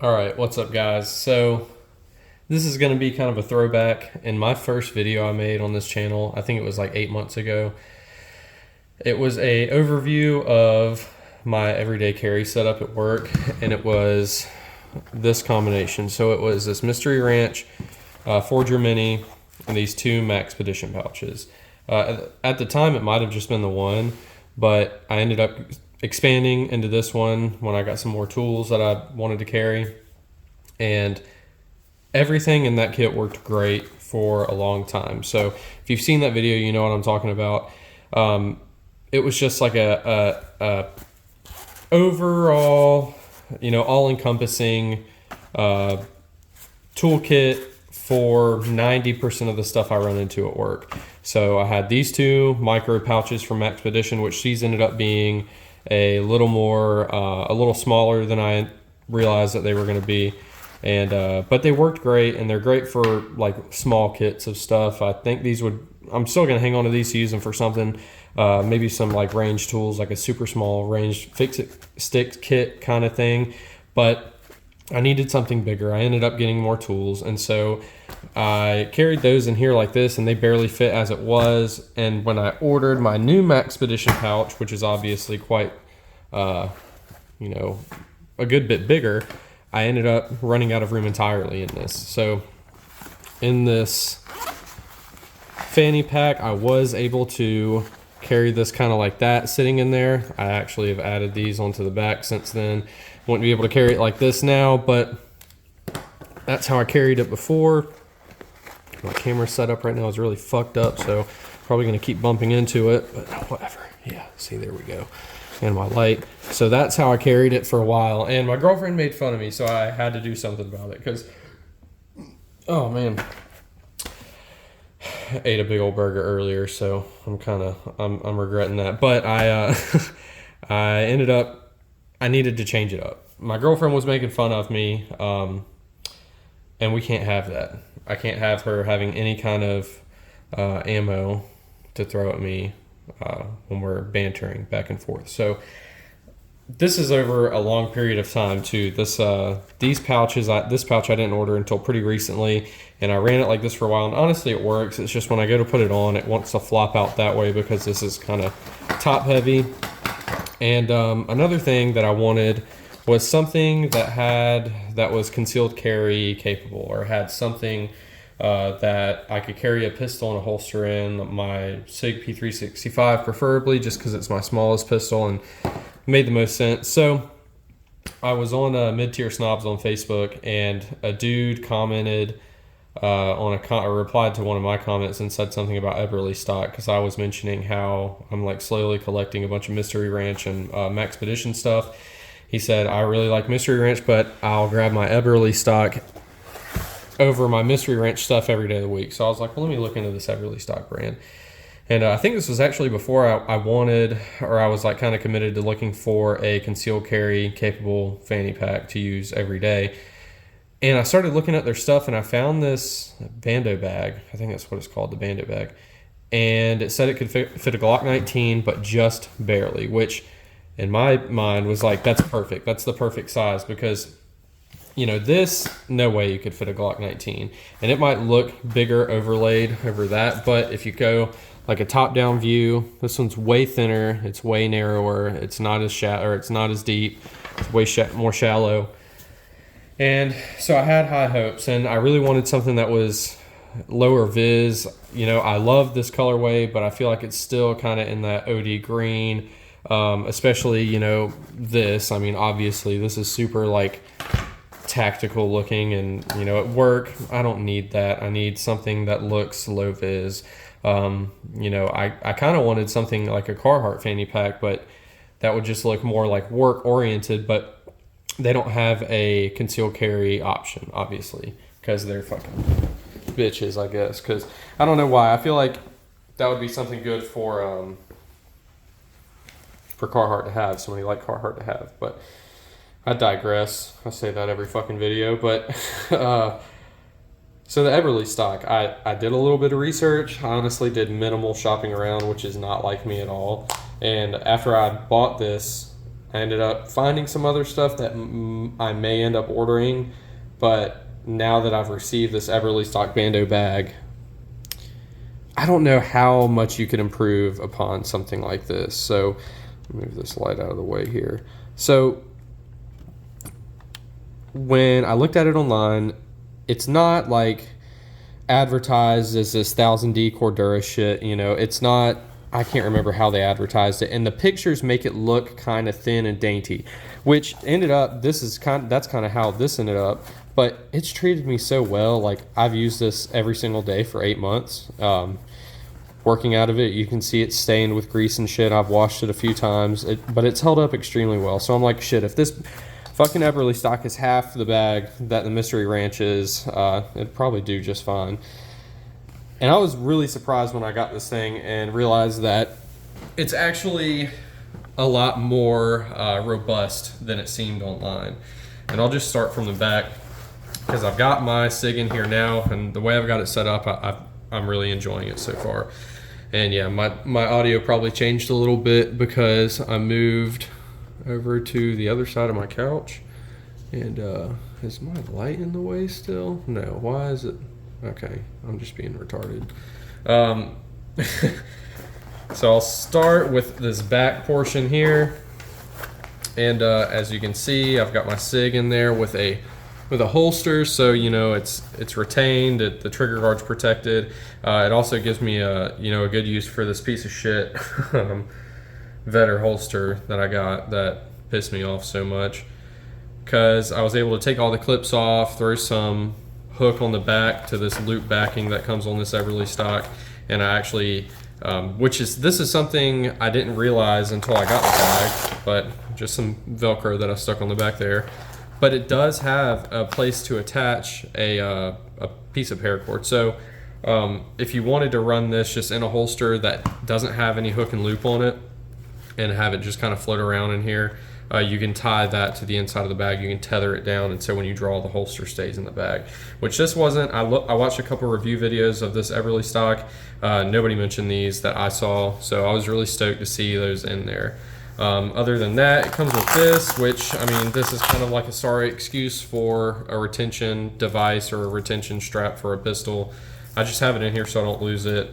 All right, what's up, guys? So this is going to be kind of a throwback. In my first video I made on this channel, I think it was like 8 months ago, it was a overview of my everyday carry setup at work, and it was this combination. So it was this Mystery Ranch, Forger Mini, and these two Maxpedition pouches. At the time, it might have just been the one, but I ended up expanding into this one when I got some more tools that I wanted to carry, and everything in that kit worked great for a long time. So if you've seen that video, you know what I'm talking about. It was just like a overall, all-encompassing toolkit for 90% of the stuff I run into at work. So I had these two micro pouches from Maxpedition, which these ended up being a little smaller than I realized that they were going to be. And but they worked great, and they're great for like small kits of stuff. I think I'm still going to hang on to these to use them for something. Maybe some like range tools, like a super small range fix-it stick kit kind of thing. But I needed something bigger. I ended up getting more tools, and so I carried those in here like this, and they barely fit as it was. And when I ordered my new Maxpedition pouch, which is obviously quite, a good bit bigger, I ended up running out of room entirely in this. So in this fanny pack, I was able to carry this kind of like that sitting in there. I actually have added these onto the back since then. Wouldn't be able to carry it like this now, but that's how I carried it before. My camera setup right now is really fucked up, so probably gonna keep bumping into it, but whatever. Yeah, see, there we go. And my light. So that's how I carried it for a while. And my girlfriend made fun of me, so I had to do something about it, because, oh man, I ate a big old burger earlier, so I'm regretting that. But I needed to change it up. My girlfriend was making fun of me, and we can't have that. I can't have her having any kind of ammo to throw at me when we're bantering back and forth. So this is over a long period of time too. These pouches, this pouch I didn't order until pretty recently, and I ran it like this for a while, and honestly it works. It's just when I go to put it on, it wants to flop out that way because this is kind of top heavy. And another thing that I wanted was something that was concealed carry capable, or had something that I could carry a pistol and a holster in, my SIG P365 preferably, just because it's my smallest pistol and made the most sense. So I was on Mid-Tier Snobs on Facebook, and a dude commented or replied to one of my comments and said something about Eberlestock, because I was mentioning how I'm like slowly collecting a bunch of Mystery Ranch and Maxpedition stuff. He said, I really like Mystery Ranch, but I'll grab my Eberlestock over my Mystery Ranch stuff every day of the week. So I was like, well, let me look into this Eberlestock brand. And I think this was actually before I was like kind of committed to looking for a concealed carry capable fanny pack to use every day. And I started looking at their stuff, and I found this Bando Bag. I think that's what it's called, the Bando Bag. And it said it could fit a Glock 19, but just barely, which in my mind was like, that's perfect. That's the perfect size, because this, no way you could fit a Glock 19. And it might look bigger overlaid over that, but if you go like a top-down view, this one's way thinner, it's way narrower, it's not as it's not as deep, it's way more shallow. And so I had high hopes, and I really wanted something that was lower vis. I love this colorway, but I feel like it's still kind of in that OD green, especially, this. I mean, obviously, this is super, like, tactical looking, and, at work, I don't need that. I need something that looks low vis. I kind of wanted something like a Carhartt fanny pack, but that would just look more like work-oriented, but they don't have a concealed carry option, obviously, because they're fucking bitches, I guess. Because I don't know why. I feel like that would be something good for Carhartt to have. Somebody like Carhartt to have. But I digress. I say that every fucking video. But so the Eberlestock, I did a little bit of research. I honestly did minimal shopping around, which is not like me at all. And after I bought this, I ended up finding some other stuff that I may end up ordering, but now that I've received this Eberlestock Bando bag, I don't know how much you could improve upon something like this. So move this light out of the way here. So when I looked at it online, it's not like advertised as this 1000D Cordura shit. You know, it's not. I can't remember how they advertised it, and the pictures make it look kind of thin and dainty, which ended up, that's kind of how this ended up. But it's treated me so well. Like, I've used this every single day for 8 months. Working out of it, you can see it's stained with grease and shit. I've washed it a few times, but it's held up extremely well. So I'm like, shit, if this fucking Eberlestock is half the bag that the Mystery Ranch is, it'd probably do just fine. And I was really surprised when I got this thing and realized that it's actually a lot more robust than it seemed online. And I'll just start from the back because I've got my SIG in here now, and the way I've got it set up, I'm really enjoying it so far. And yeah, my audio probably changed a little bit because I moved over to the other side of my couch. And is my light in the way still? No, why is it? Okay, I'm just being retarded. So I'll start with this back portion here, and as you can see, I've got my SIG in there with a holster, so you know it's retained. The trigger guard's protected. It also gives me a good use for this piece of shit Vetter holster that I got that pissed me off so much, because I was able to take all the clips off, throw some hook on the back to this loop backing that comes on this Eberlestock, and I actually this is something I didn't realize until I got the bag, but just some Velcro that I stuck on the back there. But it does have a place to attach a piece of paracord. So if you wanted to run this just in a holster that doesn't have any hook and loop on it and have it just kind of float around in here, you can tie that to the inside of the bag. You can tether it down, and so when you draw, the holster stays in the bag. Which this wasn't. I watched a couple review videos of this Eberlestock. Nobody mentioned these that I saw, so I was really stoked to see those in there. Other than that, it comes with this, which, I mean, this is kind of like a sorry excuse for a retention device or a retention strap for a pistol. I just have it in here so I don't lose it.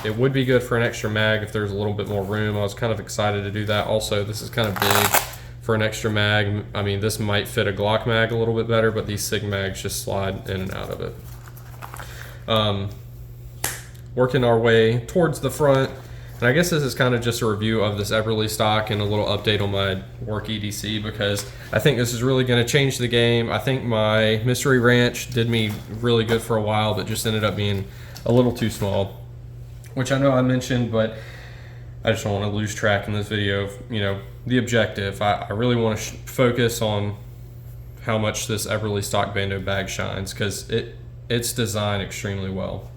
It would be good for an extra mag if there's a little bit more room. I was kind of excited to do that. Also, this is kind of big for an extra mag. I mean, this might fit a Glock mag a little bit better, but these SIG mags just slide in and out of it. Working our way towards the front, and I guess this is kind of just a review of this Eberlestock and a little update on my work EDC, because I think this is really going to change the game. I think my Mystery Ranch did me really good for a while, but just ended up being a little too small, which I know I mentioned, but I just don't want to lose track in this video of, the objective. I really want to focus on how much this Eberlestock Bando bag shines, because it's designed extremely well.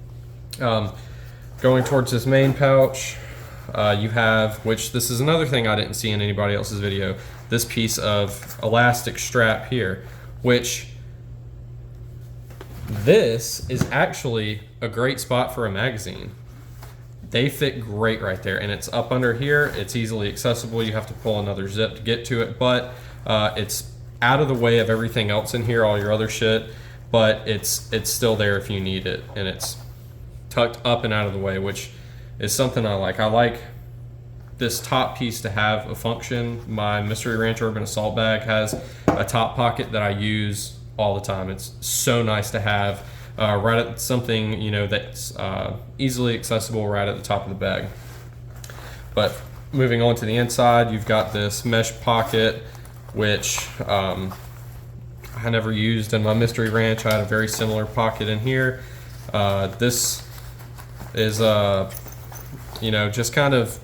Going towards this main pouch, you have, which this is another thing I didn't see in anybody else's video, this piece of elastic strap here, which this is actually a great spot for a magazine. They fit great right there, and it's up under here. It's easily accessible. You have to pull another zip to get to it, but it's out of the way of everything else in here, all your other shit, but it's still there if you need it, and it's tucked up and out of the way, which is something I like. I like this top piece to have a function. My Mystery Ranch Urban Assault bag has a top pocket that I use all the time. It's so nice to have right at something, that's easily accessible right at the top of the bag. But moving on to the inside, you've got this mesh pocket, which I never used in my Mystery Ranch. I had a very similar pocket in here. This is just kind of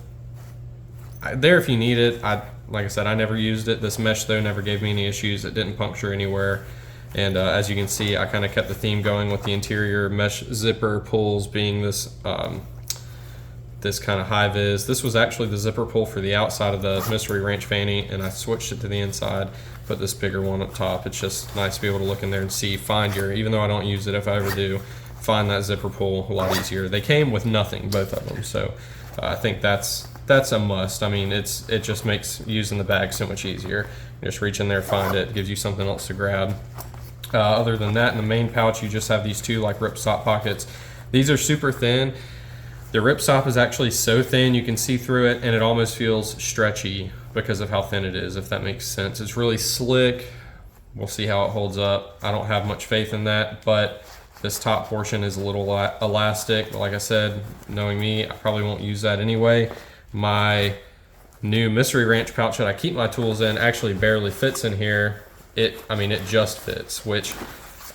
there if you need it. Like I said, I never used it. This mesh though never gave me any issues. It didn't puncture anywhere. And as you can see, I kind of kept the theme going with the interior mesh zipper pulls being this this kind of high vis. This was actually the zipper pull for the outside of the Mystery Ranch fanny, and I switched it to the inside, put this bigger one up top. It's just nice to be able to look in there and see, even though I don't use it, if I ever do, find that zipper pull a lot easier. They came with nothing, both of them, so I think that's that's a must. I mean, it just makes using the bag so much easier. You just reach in there, find it, gives you something else to grab. Other than that, in the main pouch, you just have these two like ripstop pockets. These are super thin. The ripstop is actually so thin you can see through it, and it almost feels stretchy because of how thin it is, if that makes sense. It's really slick. We'll see how it holds up. I don't have much faith in that, but this top portion is a little elastic. But like I said, knowing me, I probably won't use that anyway. My new Mystery Ranch pouch that I keep my tools in actually barely fits in here. It just fits, which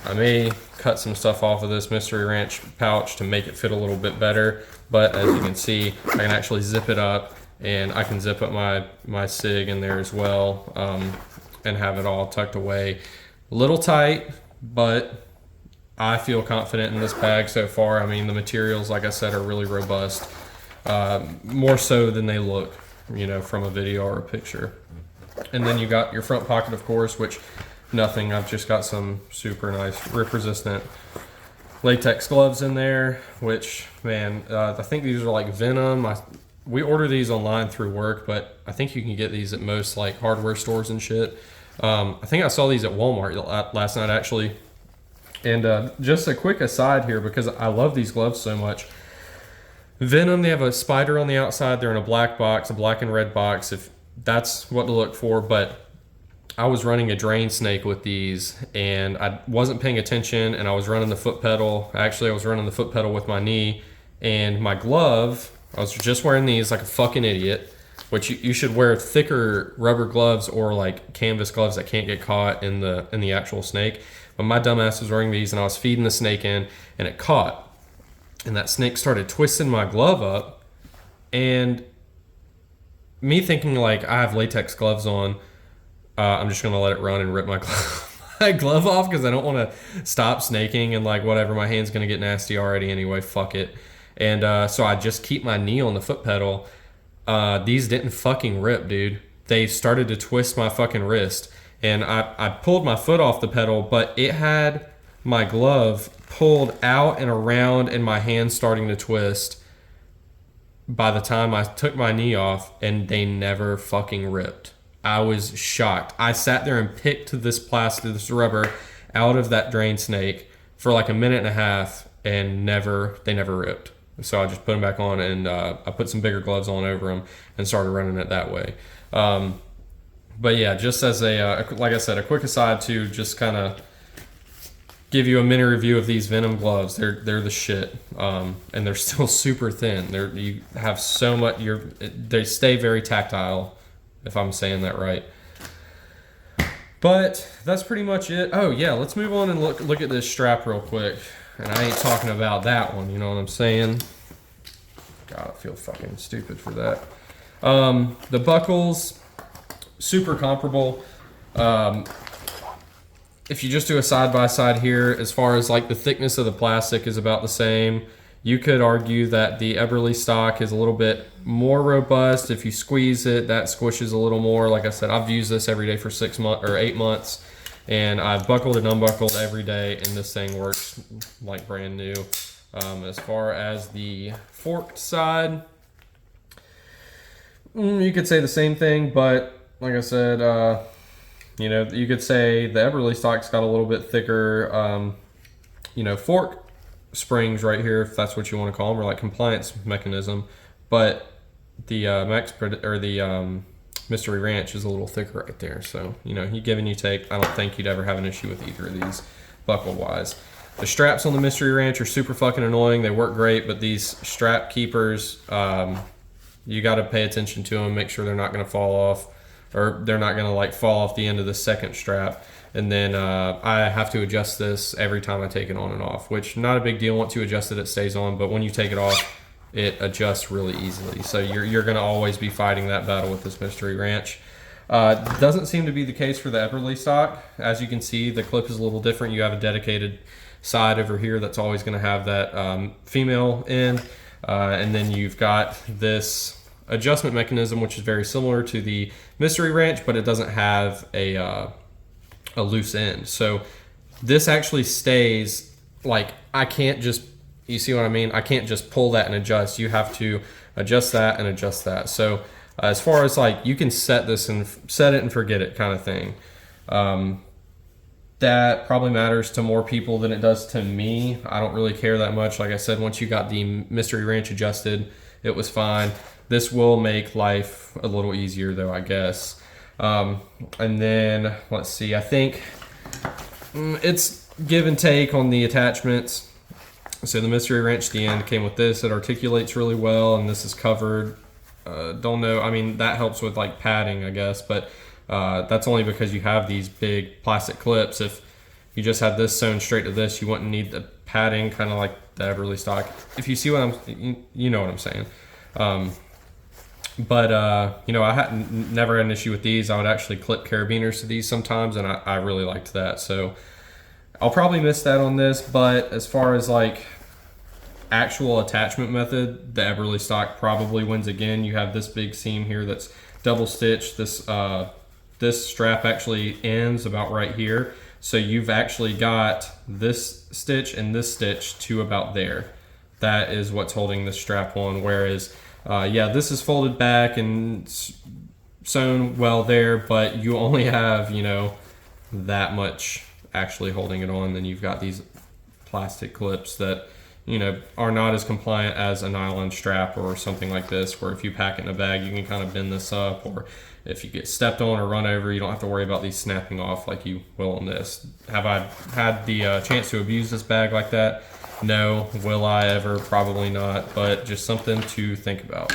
I may cut some stuff off of this Mystery Ranch pouch to make it fit a little bit better. But as you can see, I can actually zip it up, and I can zip up my SIG in there as well, and have it all tucked away. A little tight, but I feel confident in this bag so far. I mean, the materials, like I said, are really robust, more so than they look, from a video or a picture. And then you got your front pocket, of course, which nothing. I've just got some super nice rip-resistant latex gloves in there, which, man, I think these are like Venom. We order these online through work, but I think you can get these at most like hardware stores and shit. I think I saw these at Walmart last night, actually. And just a quick aside here, because I love these gloves so much. Venom, they have a spider on the outside. They're in a black box, a black and red box, if that's what to look for. But I was running a drain snake with these, and I wasn't paying attention, and I was running the foot pedal. Actually, I was running the foot pedal with my knee, and my glove, I was just wearing these like a fucking idiot, which you should wear thicker rubber gloves or like canvas gloves that can't get caught in the actual snake. But my dumbass was wearing these, and I was feeding the snake in, and it caught. And that snake started twisting my glove up, and me thinking like, I have latex gloves on, I'm just gonna let it run and rip my glove off because I don't want to stop snaking, and like whatever, my hand's gonna get nasty already anyway, fuck it. And so I just keep my knee on the foot pedal. These didn't fucking rip, dude. They started to twist my fucking wrist, and I pulled my foot off the pedal, but it had my glove pulled out and around, and my hand starting to twist by the time I took my knee off, and they never fucking ripped. I was shocked. I sat there and picked this rubber out of that drain snake for like a minute and a half, and they never ripped. So I just put them back on, and I put some bigger gloves on over them and started running it that way. But yeah, just as like I said, a quick aside to just kind of give you a mini review of these Venom gloves. They're the shit, and they're still super thin. You have so much. They stay very tactile, if I'm saying that right. But that's pretty much it. Oh yeah, let's move on and look at this strap real quick. And I ain't talking about that one, you know what I'm saying? God, I feel fucking stupid for that. The buckles, super comparable. If you just do a side-by-side here, as far as like the thickness of the plastic is about the same. You could argue that the Eberlestock is a little bit more robust. If you squeeze it, that squishes a little more. Like I said, I've used this every day for 6 months or 8 months. And I've buckled and unbuckled every day, and this thing works like brand new. As far as the forked side, you could say the same thing, but like I said, you could say the Eberlestock's got a little bit thicker, fork springs right here, if that's what you want to call them, or like compliance mechanism. But the Mystery Ranch is a little thicker right there. So, you give and you take. I don't think you'd ever have an issue with either of these buckle wise. The straps on the Mystery Ranch are super fucking annoying. They work great, but these strap keepers, you got to pay attention to them, make sure they're not going to fall off, or they're not going to like fall off the end of the second strap. And then I have to adjust this every time I take it on and off, which not a big deal. Once you adjust it, it stays on, but when you take it off, it adjusts really easily. So you're going to always be fighting that battle with this Mystery Ranch. Doesn't seem to be the case for the Eberlestock. As you can see, the clip is a little different. You have a dedicated side over here that's always going to have that female end. And then you've got this adjustment mechanism, which is very similar to the Mystery Ranch, but it doesn't have a loose end. So this actually stays, like, I can't just You see what I mean? I can't just pull that and adjust. You have to adjust that and adjust that. So as far as like, you can set this and set it and forget it kind of thing. That probably matters to more people than it does to me. I don't really care that much. Like I said, once you got the mystery wrench adjusted, it was fine. This will make life a little easier though, I guess. And then let's see, I think it's give and take on the attachments. So the mystery wrench at the end came with this. It articulates really well, and this is covered. Don't know. I mean, that helps with like padding, I guess, but that's only because you have these big plastic clips. If you just had this sewn straight to this, you wouldn't need the padding, kind of like the Eberlestock. If you see what you know what I'm saying. You know, I never had an issue with these. I would actually clip carabiners to these sometimes, and I really liked that. So I'll probably miss that on this, but as far as like actual attachment method, the Eberlestock probably wins again. You have this big seam here that's double stitched. This strap actually ends about right here. So you've actually got this stitch and this stitch to about there. That is what's holding the strap on. Whereas, yeah, this is folded back and sewn well there, but you only have, you know, that much actually holding it on. Then you've got these plastic clips that, you know, are not as compliant as a nylon strap or something like this, where if you pack it in a bag, you can kind of bend this up, or if you get stepped on or run over, you don't have to worry about these snapping off like you will on this. Have I had the chance to abuse this bag like that? No. Will I ever? Probably not, but just something to think about.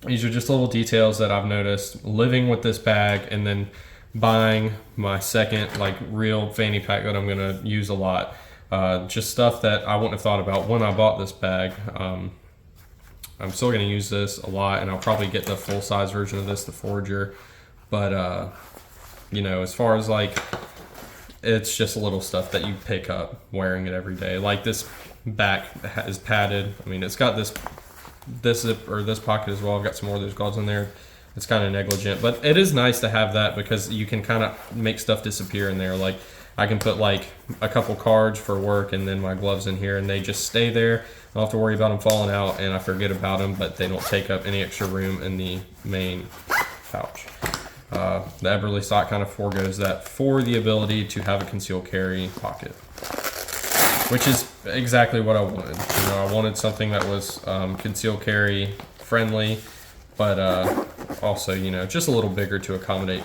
These are just little details that I've noticed living with this bag, and then buying my second like real fanny pack that I'm gonna use a lot. Just stuff that I wouldn't have thought about when I bought this bag. I'm still gonna use this a lot, and I'll probably get the full size version of this, the Forager. But you know, as far as like, it's just little stuff that you pick up wearing it every day. Like this back is padded. I mean, it's got this zip or this pocket as well. I've got some more of those gloves in there. It's kind of negligent, but it is nice to have that because you can kind of make stuff disappear in there. Like I can put like a couple cards for work and then my gloves in here, and they just stay there. I don't have to worry about them falling out, and I forget about them, but they don't take up any extra room in the main pouch. The Eberlestock kind of forgoes that for the ability to have a concealed carry pocket, which is exactly what I wanted. You know, I wanted something that was concealed carry friendly, but also, you know, just a little bigger to accommodate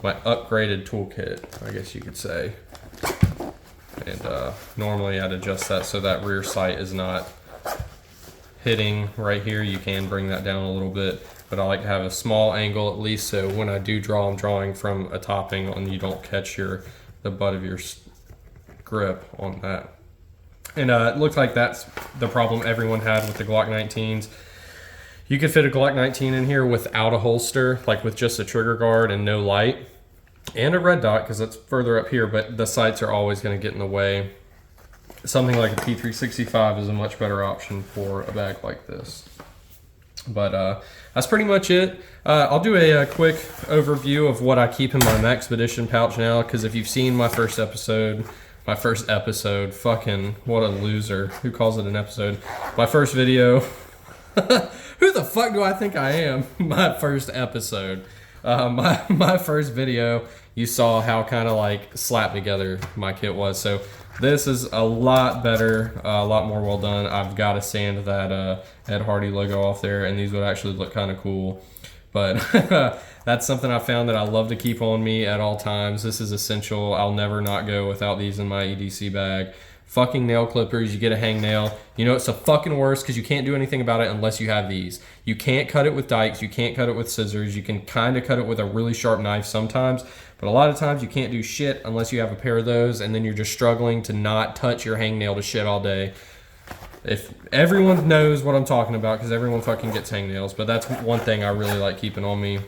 my upgraded toolkit, I guess you could say. And normally I'd adjust that so that rear sight is not hitting right here. You can bring that down a little bit, but I like to have a small angle at least, so when I do draw, I'm drawing from a top angle and you don't catch the butt of your grip on that. And it looks like that's the problem everyone had with the Glock 19s. You could fit a Glock 19 in here without a holster, like with just a trigger guard and no light, and a red dot because it's further up here, but the sights are always going to get in the way. Something like a P365 is a much better option for a bag like this. But that's pretty much it. I'll do a quick overview of what I keep in my Maxpedition pouch now, because if you've seen my first episode, fucking what a loser. Who calls it an episode? My first video. Who the fuck do I think I am? My first episode. My first video, you saw how kind of like slapped together my kit was. So this is a lot better, a lot more well done. I've got to sand that Ed Hardy logo off there, and these would actually look kind of cool. But that's something I found that I love to keep on me at all times. This is essential. I'll never not go without these in my EDC bag. Fucking nail clippers, you get a hangnail. You know it's the fucking worst because you can't do anything about it unless you have these. You can't cut it with dikes, you can't cut it with scissors, you can kind of cut it with a really sharp knife sometimes, but a lot of times you can't do shit unless you have a pair of those, and then you're just struggling to not touch your hangnail to shit all day. If everyone knows what I'm talking about, because everyone fucking gets hangnails, but that's one thing I really like keeping on me.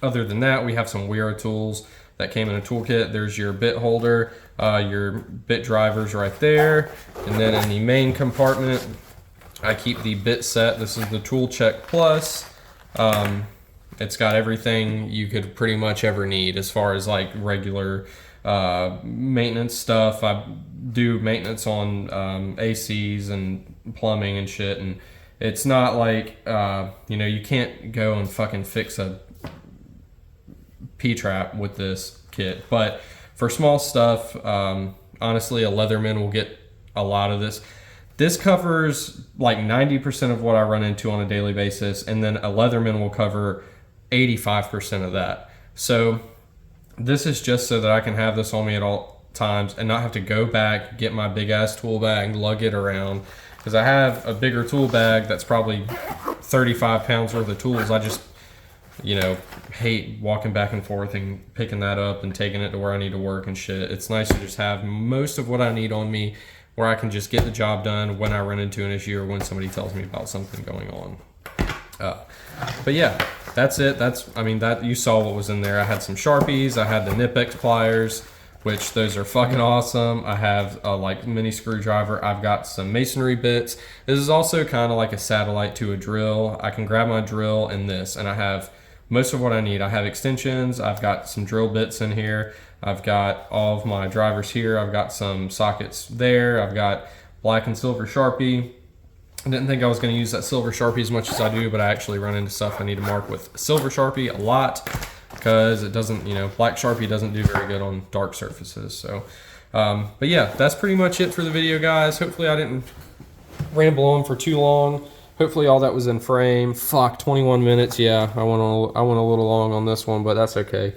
Other than that, we have some Wero tools that came in a toolkit. There's your bit holder, your bit drivers right there, and then in the main compartment I keep the bit set. This is the Tool Check Plus. It's got everything you could pretty much ever need as far as like regular maintenance stuff. I do maintenance on ACs and plumbing and shit, and it's not like you can't go and fucking fix a P-trap with this kit. But for small stuff, honestly, a Leatherman will get a lot of this. This covers like 90% of what I run into on a daily basis, and then a Leatherman will cover 85% of that. So this is just so that I can have this on me at all times and not have to go back, get my big ass tool bag, lug it around. Because I have a bigger tool bag that's probably 35 pounds worth of tools. I just, hate walking back and forth and picking that up and taking it to where I need to work and shit. It's nice to just have most of what I need on me where I can just get the job done when I run into an issue or when somebody tells me about something going on. But yeah, that's it. That you saw what was in there. I had some Sharpies. I had the Nipex pliers, which those are fucking awesome. I have a mini screwdriver. I've got some masonry bits. This is also kind of like a satellite to a drill. I can grab my drill and this, and I have most of what I need. I have extensions. I've got some drill bits in here. I've got all of my drivers here. I've got some sockets there. I've got black and silver Sharpie. I didn't think I was going to use that silver Sharpie as much as I do, but I actually run into stuff I need to mark with silver Sharpie a lot because it doesn't, black Sharpie doesn't do very good on dark surfaces. So, but yeah, that's pretty much it for the video, guys. Hopefully I didn't ramble on for too long. Hopefully all that was in frame. Fuck, 21 minutes. Yeah, I went a little long on this one, but that's okay.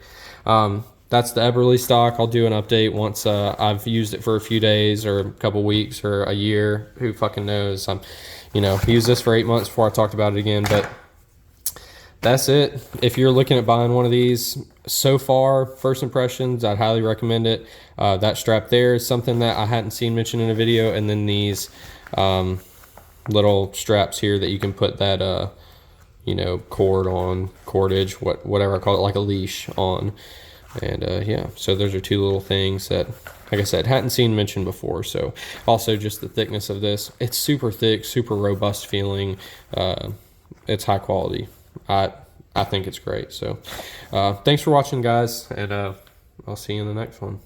That's the Eberlestock. I'll do an update once I've used it for a few days or a couple weeks or a year. Who fucking knows? Used this for 8 months before I talked about it again, but that's it. If you're looking at buying one of these, so far, first impressions, I'd highly recommend it. That strap there is something that I hadn't seen mentioned in a video, and then these little straps here that you can put that cord on, cordage, whatever I call it, like a leash on. And yeah, so those are two little things that, like I said, hadn't seen mentioned before. So also just the thickness of this. It's super thick, super robust feeling. It's high quality. I think it's great. So thanks for watching, guys, and I'll see you in the next one.